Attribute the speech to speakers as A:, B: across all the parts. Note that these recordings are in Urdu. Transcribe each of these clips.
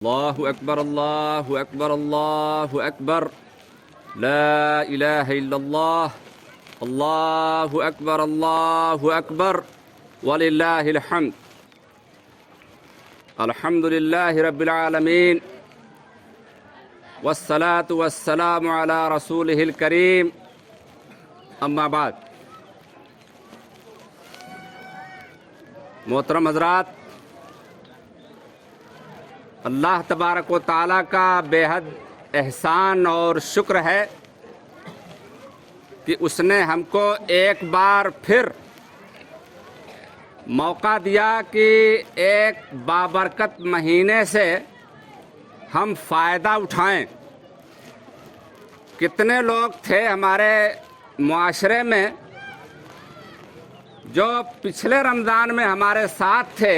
A: اللہ اکبر اللہ اکبر اللہ اکبر لا الہ الا اللہ اللہ اکبر وللہ الحمد الحمد للہ رب العالمین والصلاة والسلام علی رسولہ الکریم اما بعد محترم حضرات، اللہ تبارک و تعالیٰ کا بے حد احسان اور شکر ہے کہ اس نے ہم کو ایک بار پھر موقع دیا کہ ایک بابرکت مہینے سے ہم فائدہ اٹھائیں۔ کتنے لوگ تھے ہمارے معاشرے میں جو پچھلے رمضان میں ہمارے ساتھ تھے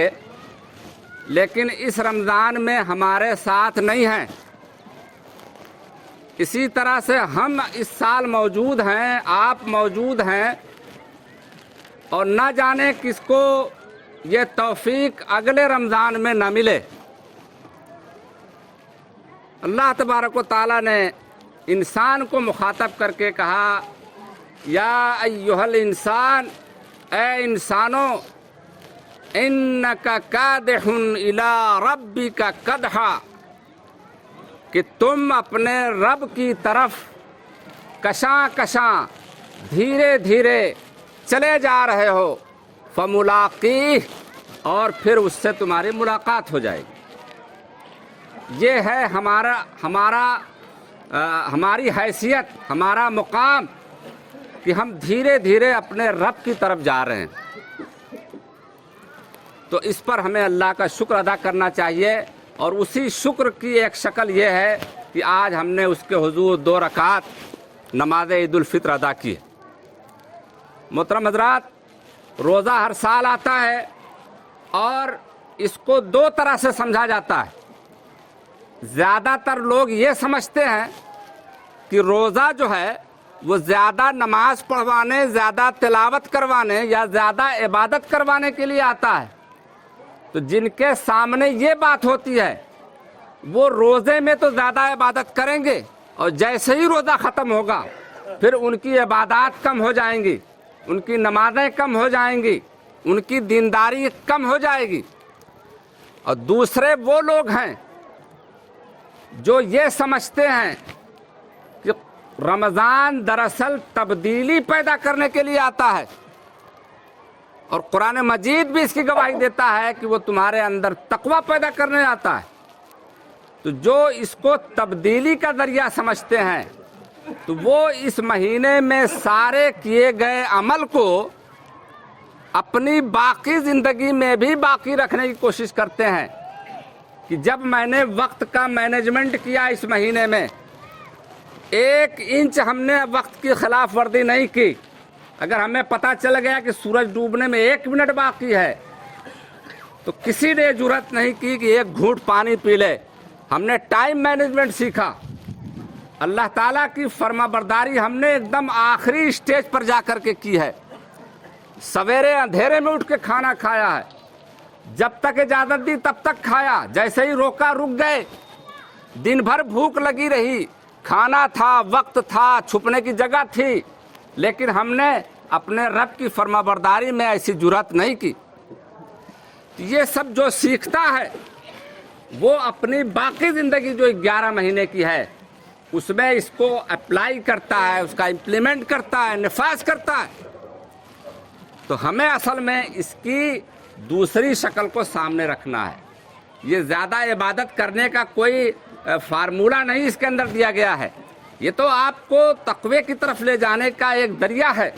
A: لیکن اس رمضان میں ہمارے ساتھ نہیں ہیں۔ اسی طرح سے ہم اس سال موجود ہیں، آپ موجود ہیں، اور نہ جانے کس کو یہ توفیق اگلے رمضان میں نہ ملے۔ اللہ تبارک و تعالیٰ نے انسان کو مخاطب کر کے کہا، یا ایھا الانسان، اے انسانوں، انک کادح الی ربک کدحا، کہ تم اپنے رب کی طرف کشاں کشاں دھیرے دھیرے چلے جا رہے ہو، فملاقیہ، اور پھر اس سے تمہاری ملاقات ہو جائے گی۔ یہ ہے ہماری حیثیت، ہمارا مقام، کہ ہم دھیرے دھیرے اپنے رب کی طرف جا رہے ہیں۔ تو اس پر ہمیں اللہ کا شکر ادا کرنا چاہیے، اور اسی شکر کی ایک شکل یہ ہے کہ آج ہم نے اس کے حضور 2 رکعت نماز عید الفطر ادا کی ہے۔ محترم حضرات، روزہ ہر سال آتا ہے اور اس کو 2 طرح سے سمجھا جاتا ہے۔ زیادہ تر لوگ یہ سمجھتے ہیں کہ روزہ جو ہے وہ زیادہ نماز پڑھوانے، زیادہ تلاوت کروانے یا زیادہ عبادت کروانے کے لیے آتا ہے۔ تو جن کے سامنے یہ بات ہوتی ہے وہ روزے میں تو زیادہ عبادت کریں گے، اور جیسے ہی روزہ ختم ہوگا پھر ان کی عبادات کم ہو جائیں گی، ان کی نمازیں کم ہو جائیں گی، ان کی دینداری کم ہو جائے گی۔ اور دوسرے وہ لوگ ہیں جو یہ سمجھتے ہیں کہ رمضان دراصل تبدیلی پیدا کرنے کے لیے آتا ہے، اور قرآن مجید بھی اس کی گواہی دیتا ہے کہ وہ تمہارے اندر تقوی پیدا کرنے آتا ہے۔ تو جو اس کو تبدیلی کا ذریعہ سمجھتے ہیں تو وہ اس مہینے میں سارے کیے گئے عمل کو اپنی باقی زندگی میں بھی باقی رکھنے کی کوشش کرتے ہیں، کہ جب میں نے وقت کا مینجمنٹ کیا اس مہینے میں، 1 انچ ہم نے وقت کی خلاف ورزی نہیں کی۔ اگر ہمیں پتہ چل گیا کہ سورج ڈوبنے میں 1 منٹ باقی ہے تو کسی نے جرأت نہیں کی کہ 1 گھونٹ پانی پی لے۔ ہم نے ٹائم مینجمنٹ سیکھا، اللہ تعالیٰ کی فرما برداری ہم نے ایک دم آخری اسٹیج پر جا کر کے کی ہے۔ سویرے اندھیرے میں اٹھ کے کھانا کھایا ہے، جب تک اجازت دی تب تک کھایا، جیسے ہی روکا رک گئے۔ دن بھر بھوک لگی رہی، کھانا تھا، وقت تھا، چھپنے کی جگہ تھی، لیکن ہم نے اپنے رب کی فرما برداری میں ایسی جرأت نہیں کی۔ یہ سب جو سیکھتا ہے وہ اپنی باقی زندگی جو 11 مہینے کی ہے اس میں اس کو اپلائی کرتا ہے، اس کا امپلیمنٹ کرتا ہے، نفاذ کرتا ہے۔ تو ہمیں اصل میں اس کی دوسری شکل کو سامنے رکھنا ہے۔ یہ زیادہ عبادت کرنے کا کوئی فارمولہ نہیں اس کے اندر دیا گیا ہے، یہ تو آپ کو تقوی کی طرف لے جانے کا ایک ذریعہ ہے۔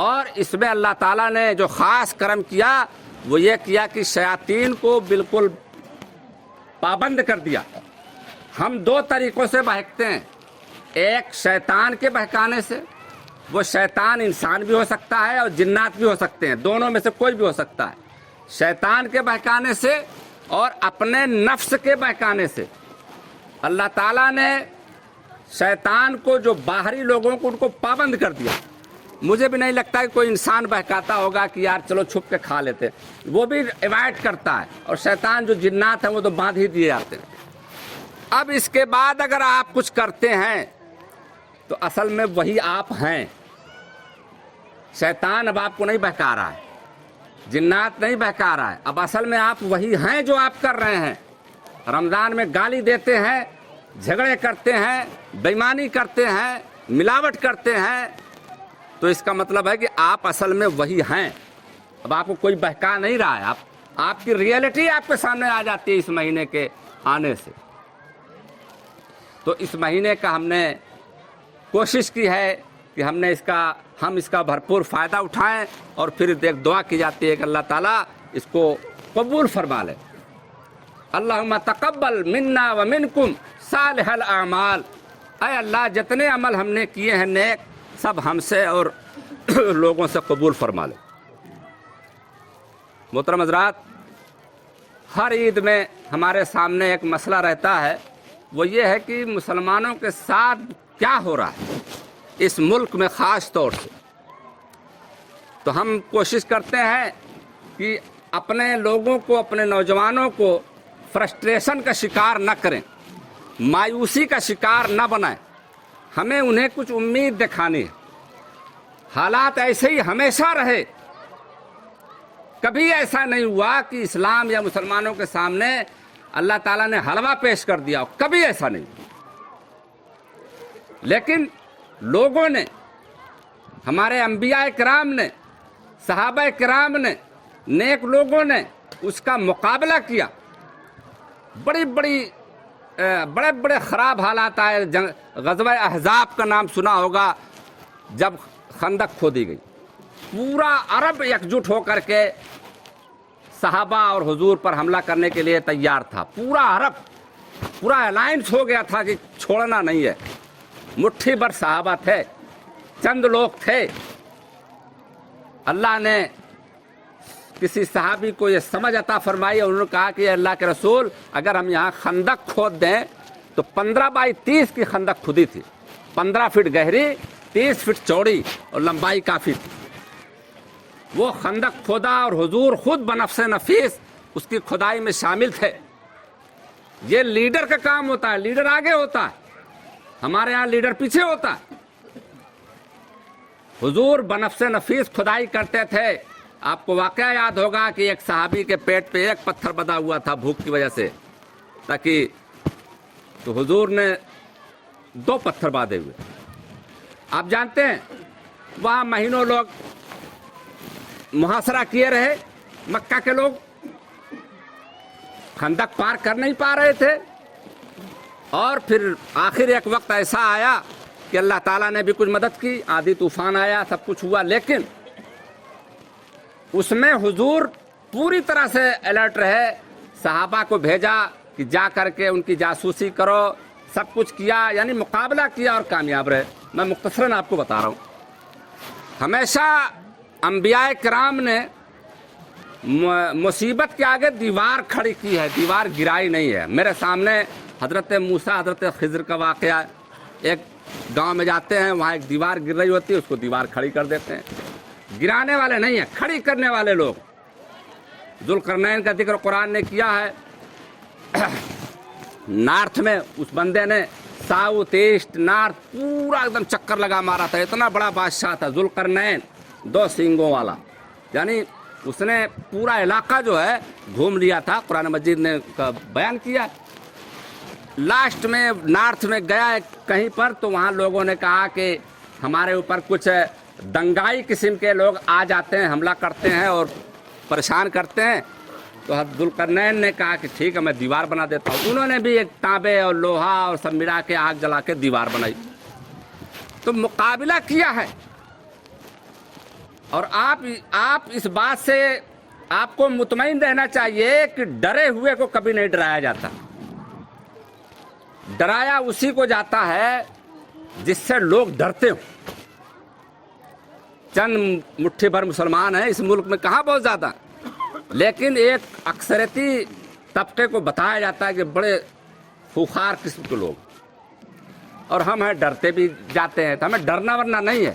A: اور اس میں اللہ تعالیٰ نے جو خاص کرم کیا وہ یہ کیا کہ شیاطین کو بالکل پابند کر دیا۔ ہم 2 طریقوں سے بہکتے ہیں، ایک شیطان کے بہکانے سے، وہ شیطان انسان بھی ہو سکتا ہے اور جنات بھی ہو سکتے ہیں، دونوں میں سے کوئی بھی ہو سکتا ہے۔ شیطان کے بہکانے سے اور اپنے نفس کے بہکانے سے۔ اللہ تعالیٰ نے شیطان کو، جو باہری لوگوں کو، ان کو پابند کر دیا مجھے بھی نہیں لگتا کہ کوئی انسان بہکاتا ہوگا کہ یار چلو چھپ کے کھا لیتے، وہ بھی ایوائڈ کرتا ہے، اور شیطان جو جنات ہیں وہ تو باندھ ہی دیے جاتے ہیں۔ اب اس کے بعد اگر آپ کچھ کرتے ہیں تو اصل میں وہی آپ ہیں۔ شیطان اب آپ کو نہیں بہکا رہا ہے، جنات نہیں بہکا رہا ہے، اب اصل میں آپ وہی ہیں جو آپ کر رہے ہیں۔ رمضان میں گالی دیتے ہیں، جھگڑے کرتے ہیں، بے ایمانی کرتے ہیں، ملاوٹ کرتے ہیں، تو اس کا مطلب ہے کہ آپ اصل میں وہی ہیں۔ اب آپ کو کوئی بہکا نہیں رہا ہے، آپ کی ریئلٹی آپ کے سامنے آ جاتی ہے اس مہینے کے آنے سے۔ تو اس مہینے کا ہم نے کوشش کی ہے کہ ہم اس کا بھرپور فائدہ اٹھائیں، اور پھر ایک دعا کی جاتی ہے کہ اللہ تعالیٰ اس کو قبول فرما لے۔ اللہم تقبل منا ومنکم صالح الاعمال، اے اللہ جتنے عمل ہم نے کیے ہیں نیک، سب ہم سے اور لوگوں سے قبول فرما لے۔ محترم حضرات، ہر عید میں ہمارے سامنے ایک مسئلہ رہتا ہے، وہ یہ ہے کہ مسلمانوں کے ساتھ کیا ہو رہا ہے اس ملک میں خاص طور سے۔ تو ہم کوشش کرتے ہیں کہ اپنے لوگوں کو، اپنے نوجوانوں کو فرسٹریشن کا شکار نہ کریں، مایوسی کا شکار نہ بنائیں۔ ہمیں انہیں کچھ امید دکھانی ہے۔ حالات ایسے ہی ہمیشہ رہے، کبھی ایسا نہیں ہوا کہ اسلام یا مسلمانوں کے سامنے اللہ تعالیٰ نے حلوہ پیش کر دیا، کبھی ایسا نہیں۔ لیکن لوگوں نے، ہمارے انبیاء کرام نے، صحابہ کرام نے، نیک لوگوں نے اس کا مقابلہ کیا۔ بڑے بڑے خراب حالات آئے۔ غزوہ احزاب کا نام سنا ہوگا، جب خندق کھودی گئی، پورا عرب یکجٹ ہو کر کے صحابہ اور حضور پر حملہ کرنے کے لیے تیار تھا۔ پورا عرب، پورا الائنس ہو گیا تھا کہ چھوڑنا نہیں ہے۔ مٹھی بھر صحابہ تھے، چند لوگ تھے۔ اللہ نے کسی صحابی کو یہ سمجھ عطا فرمائی، اور انہوں نے کہا کہ اللہ کے رسول، اگر ہم یہاں خندق کھود دیں تو 15x30 کی خندق کھودی تھی، 15 فٹ گہری، 30 فٹ چوڑی، اور لمبائی کافی تھی۔ وہ خندق کھودا، اور حضور خود بنفس نفیس اس کی کھدائی میں شامل تھے۔ یہ لیڈر کا کام ہوتا ہے، لیڈر آگے ہوتا ہے، ہمارے ہاں لیڈر پیچھے ہوتا ہے۔ حضور بنفس نفیس کھدائی کرتے تھے۔ آپ کو واقعہ یاد ہوگا کہ ایک صحابی کے پیٹ پہ ایک پتھر بندھا ہوا تھا بھوک کی وجہ سے، تاکہ تو حضور نے 2 پتھر باندھے ہوئے۔ آپ جانتے ہیں وہاں مہینوں لوگ محاصرہ کیے رہے، مکہ کے لوگ خندق پار کر نہیں پا رہے تھے، اور پھر آخر ایک وقت ایسا آیا کہ اللہ تعالیٰ نے بھی کچھ مدد کی، آندھی طوفان آیا، سب کچھ ہوا، لیکن اس میں حضور پوری طرح سے الرٹ رہے۔ صحابہ کو بھیجا کہ جا کر کے ان کی جاسوسی کرو، سب کچھ کیا، یعنی مقابلہ کیا اور کامیاب رہے۔ میں مختصراً آپ کو بتا رہا ہوں، ہمیشہ انبیاء کرام نے مصیبت کے آگے دیوار کھڑی کی ہے، دیوار گرائی نہیں ہے۔ میرے سامنے حضرت موسیٰ، حضرت خضر کا واقعہ، ایک گاؤں میں جاتے ہیں، وہاں ایک دیوار گر رہی ہوتی ہے، اس کو دیوار کھڑی کر دیتے ہیں۔ گرانے والے نہیں ہیں، کھڑی کرنے والے لوگ۔ ذوالقرنین کا ذکر قرآن نے کیا ہے۔ نارتھ میں اس بندے نے ساؤتھ ایسٹ نارتھ پورا ایک دم چکر لگا مارا تھا، اتنا بڑا بادشاہ تھا ذوالقرنین، 2 سینگوں والا، یعنی اس نے پورا علاقہ جو ہے گھوم لیا تھا، قرآن مجید نے بیان کیا۔ لاسٹ میں نارتھ میں گیا کہیں پر، تو وہاں لوگوں نے کہا کہ ہمارے اوپر کچھ دنگائی قسم کے لوگ آ جاتے ہیں، حملہ کرتے ہیں اور پریشان کرتے ہیں۔ تو حضرت ذوالقرنین نے کہا کہ ٹھیک ہے، میں دیوار بنا دیتا ہوں۔ انہوں نے بھی ایک تانبے اور لوہا اور سب ملا کے آگ جلا کے دیوار بنائی، تو مقابلہ کیا ہے۔ اور آپ اس بات سے آپ کو مطمئن رہنا چاہیے کہ ڈرے ہوئے کو کبھی نہیں ڈرایا جاتا، ڈرایا اسی کو جاتا ہے جس سے لوگ ڈرتے ہوں۔ چند مٹھی بھر مسلمان ہیں اس ملک میں، کہاں بہت زیادہ، لیکن ایک اکثریتی طبقے کو بتایا جاتا ہے کہ بڑے خوخار قسم کے لوگ، اور ہم ہیں ڈرتے بھی جاتے ہیں۔ تو ہمیں ڈرنا ورنا نہیں ہے،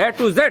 A: A to Z